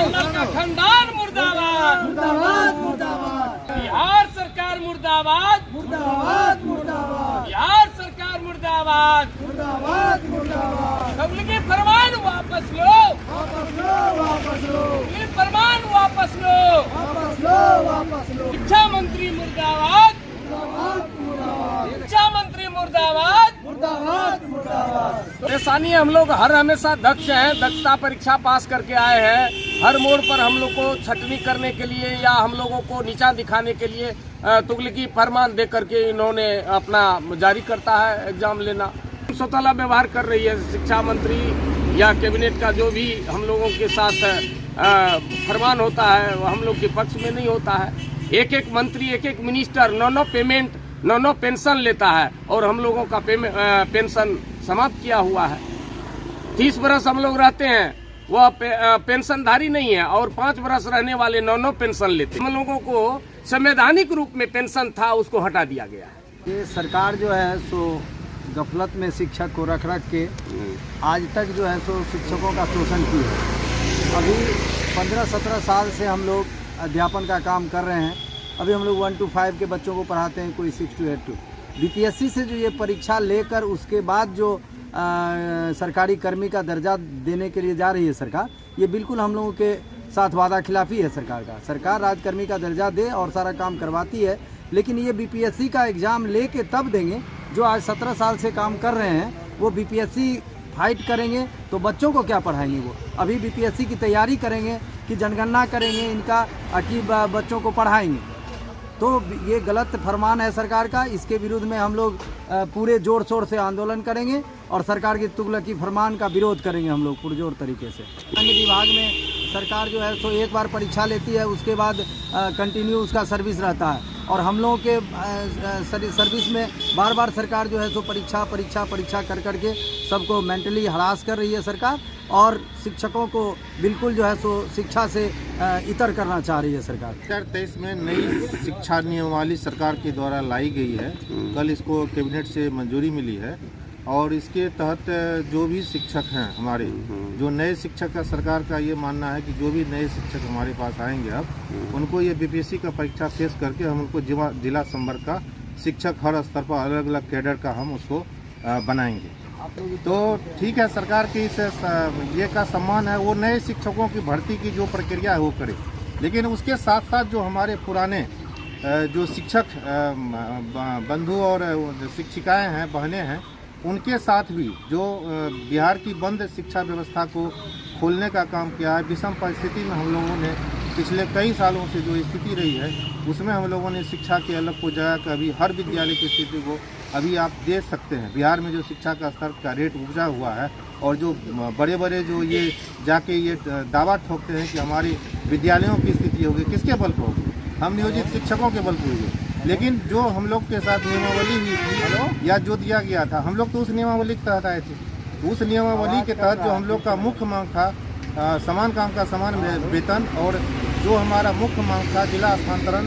का खानदान मुर्दाबाद, मुर्दाबाद मुर्दाबाद, बिहार सरकार मुर्दाबाद, मुर्दाबाद मुर्दाबाद, बिहार सरकार मुर्दाबाद। मुर्दाबाद मुर्दाबाद। तबलीगी फरमान वापस लो, वापस लो वापस लो, तबलीगी फरमान वापस लो। वापस लो वापस लो। शिक्षा मंत्री मुर्दाबाद, मुर्दाबाद मुर्दाबाद, शिक्षा मंत्री मुर्दाबाद। मुर्दाबाद मुर्दाबाद। परेशानी हम लोग हर हमेशा दक्ष हैं, दक्षता परीक्षा पास करके आए हैं। हर मोड़ पर हम लोग को छटनी करने के लिए या हम लोगों को नीचा दिखाने के लिए तुगलकी फरमान दे करके इन्होंने अपना जारी करता है एग्जाम लेना। स्वतःला व्यवहार कर रही है शिक्षा मंत्री या कैबिनेट का जो भी हम लोगों के साथ फरमान होता है वो हम लोग के पक्ष में नहीं होता है। एक एक मंत्री एक एक minister no payment no pension लेता है और हम लोगों का पेंशन समाप्त किया हुआ है। 30 बरस हम लोग रहते हैं, वह पेंशनधारी नहीं है और 5 बरस रहने वाले नो पेंशन लेते हैं। हम लोगों को संवैधानिक रूप में पेंशन था उसको हटा दिया गया है। ये सरकार जो है सो गफलत में शिक्षक को रख के आज तक जो है सो शिक्षकों का शोषण की है। अभी 15-17 साल से हम लोग अध्यापन का काम कर रहे हैं। अभी हम लोग 1 to 5 के बच्चों को पढ़ाते हैं, कोई 6 to 8 to। बीपीएससी से जो ये परीक्षा लेकर उसके बाद जो सरकारी कर्मी का दर्जा देने के लिए जा रही है सरकार, ये बिल्कुल हम लोगों के साथ वादा खिलाफी है सरकार का। सरकार राजकर्मी का दर्जा दे और सारा काम करवाती है, लेकिन ये बीपीएससी का एग्ज़ाम लेके तब देंगे। जो आज 17 साल से काम कर रहे हैं वो बीपीएससी फाइट करेंगे तो बच्चों को क्या पढ़ाएंगे? वो अभी बीपीएससी की तैयारी करेंगे कि जनगणना करेंगे इनका कि बच्चों को पढ़ाएंगे। तो ये गलत फरमान है सरकार का। इसके विरुद्ध में हम लोग पूरे जोर शोर से आंदोलन करेंगे और सरकार की तुगलकी फरमान का विरोध करेंगे हम लोग पुरजोर तरीके से। अन्य विभाग में सरकार जो है सो एक बार परीक्षा लेती है, उसके बाद कंटिन्यू उसका सर्विस रहता है और हम लोगों के सर्विस में बार बार सरकार जो है सो परीक्षा परीक्षा परीक्षा कर करके सबको मेंटली हरास कर रही है सरकार और शिक्षकों को बिल्कुल जो है सो शिक्षा से इतर करना चाह रही है सरकार। 2023 में नई शिक्षा नियमावली सरकार के द्वारा लाई गई है। कल इसको कैबिनेट से मंजूरी मिली है और इसके तहत जो भी शिक्षक हैं हमारे, जो नए शिक्षक का सरकार का ये मानना है कि जो भी नए शिक्षक हमारे पास आएंगे अब उनको ये बीपीएससी का परीक्षा फेस करके हम उनको जिला संवर्ग का शिक्षक हर स्तर पर अलग अलग कैडर का हम उसको बनाएंगे। तो ठीक है, सरकार की इस ये का सम्मान है, वो नए शिक्षकों की भर्ती की जो प्रक्रिया है वो करे, लेकिन उसके साथ साथ जो हमारे पुराने जो शिक्षक बंधु और शिक्षिकाएं हैं, बहनें हैं, उनके साथ भी जो बिहार की बंद शिक्षा व्यवस्था को खोलने का काम किया है। विषम परिस्थिति में हम लोगों ने पिछले कई सालों से जो स्थिति रही है उसमें हम लोगों ने शिक्षा के अलग को जगह कर अभी हर विद्यालय की स्थिति को अभी आप देख सकते हैं। बिहार में जो शिक्षा का स्तर का रेट उपजा हुआ है और जो बड़े बड़े जो ये जाके ये दावा ठोकते हैं कि हमारी विद्यालयों की स्थिति होगी, किसके बल पर होगी? हम नियोजित शिक्षकों के बल पर होगी। लेकिन जो हम लोग के साथ नियमावली हुई थी या जो दिया गया था, हम लोग तो उस नियमावली के तहत आए थे। उस नियमावली के तहत जो हम लोग का मुख्य मांग था समान काम का समान वेतन और जो हमारा मुख्य मांग था जिला स्थानांतरण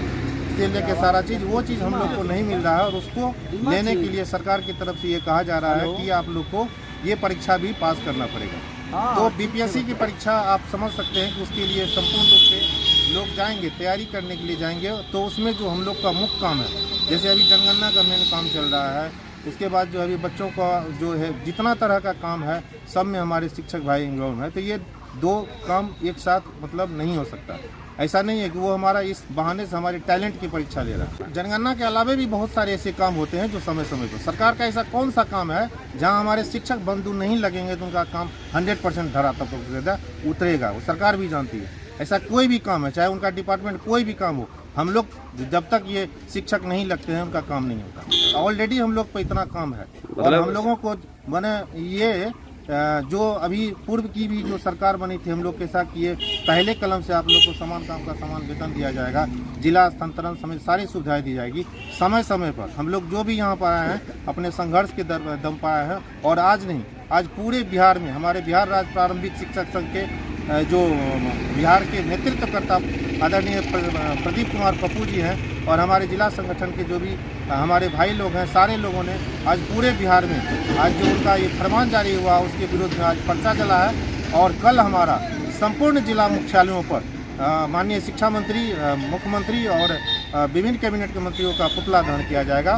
से लेके सारा चीज़, वो चीज़ हम लोग को नहीं मिल रहा है और उसको लेने के लिए सरकार की तरफ से ये कहा जा रहा है कि आप लोग को ये परीक्षा भी पास करना पड़ेगा। तो बीपीएससी की परीक्षा आप समझ सकते हैं कि उसके लिए संपूर्ण रूप से लोग जाएंगे, तैयारी करने के लिए जाएंगे। तो उसमें जो हम लोग का मुख्य काम है, जैसे अभी जनगणना का मेन काम चल रहा है, उसके बाद जो अभी बच्चों का जो है जितना तरह का काम है सब में हमारे शिक्षक भाई इन्वॉल्व है। तो ये दो काम एक साथ मतलब नहीं हो सकता। ऐसा नहीं है कि वो हमारा इस बहाने से हमारे टैलेंट की परीक्षा ले रहा है। जनगणना के अलावा भी बहुत सारे ऐसे काम होते हैं जो समय समय पर सरकार का ऐसा कौन सा काम है जहां हमारे शिक्षक बंधु नहीं लगेंगे तो उनका काम 100% धरातल पर उतरेगा, वो सरकार भी जानती है। ऐसा कोई भी काम है, चाहे उनका डिपार्टमेंट कोई भी काम हो, हम लोग जब तक ये शिक्षक नहीं लगते हैं उनका काम नहीं होता। ऑलरेडी हम लोग पर इतना काम है और हम लोगों को मैंने ये जो अभी पूर्व की भी जो सरकार बनी थी हम लोग के साथ ये पहले कलम से आप लोग को समान काम का समान वेतन दिया जाएगा, जिला स्थानांतरण समेत सारी सुविधाएं दी जाएगी समय समय पर। हम लोग जो भी यहाँ पर आए हैं अपने संघर्ष के दम पर आए हैं और आज नहीं, आज पूरे बिहार में हमारे बिहार राज्य प्रारंभिक शिक्षक संघ के जो बिहार के नेतृत्वकर्ता आदरणीय प्रदीप कुमार पप्पू जी हैं और हमारे जिला संगठन के जो भी हमारे भाई लोग हैं, सारे लोगों ने आज पूरे बिहार में आज जो उनका ये फरमान जारी हुआ उसके विरुद्ध में आज पर्चा चला है और कल हमारा संपूर्ण जिला मुख्यालयों पर माननीय शिक्षा मंत्री, मुख्यमंत्री और विभिन्न कैबिनेट के मंत्रियों का पुतला दहन किया जाएगा।